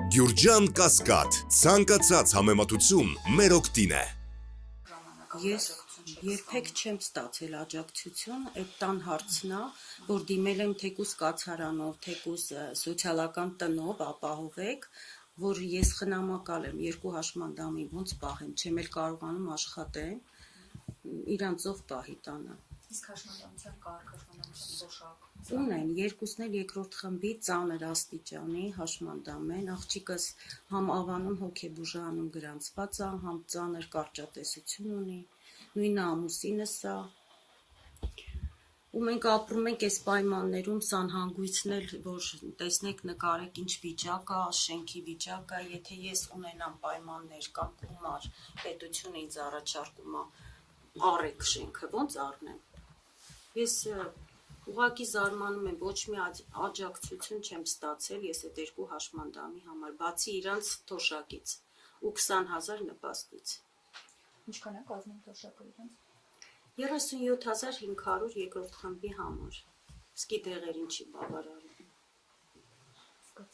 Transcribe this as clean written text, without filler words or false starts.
Գյուրջան Կասկադ, ցանկացած համեմատություն մեր օգտին է։ Ես երբեք չեմ ստացել աջակցություն, այդ տան հարցն է, որ դիմել եմ թեկուզ կացարանով, թեկուզ սոցիալական տնով ապահովեք, որ ես խնամակալ եմ երկու հաշմանդամի ոնց պահեմ, չեմ էլ կարողանում աշխատեմ, իրանցով պահի տանը։ Իսկ հաշմանդամության կարգ, հաշմանդամության որոշակ Ունեն, երկուսն էլ երկրորդ խմբի ծանր աստիճանի հաշմանդամ են, աղջիկս համ ավանում հոգեբուժանում գրանցված է, համ ծանր կարճատեսություն ունի, նույնը ամուսինս է, ու մենք ապրում ենք այս պայմաններում, սանհանգույցն էլ, որ տեսնեք նկարեք ինչ վիճակ է, շենքի վիճակ է, եթե ես ունենամ պայմաններ կամ գումար, պետությունը ինձ առաջարկում է, առեք շենքը, ոնց առնեմ, ես ուղղակի զարմանում եմ, ոչ մի աջակցություն չեմ ստացել ես այդ երկու հաշմանդամի համար, բացի իրանց թոշակից ու 20,000 նպաստից։ Ինչքան է կազմում թոշակը իրենց։ 37,500 երկրորդ խմբի համար, սկի դեղերին չի բավարարում։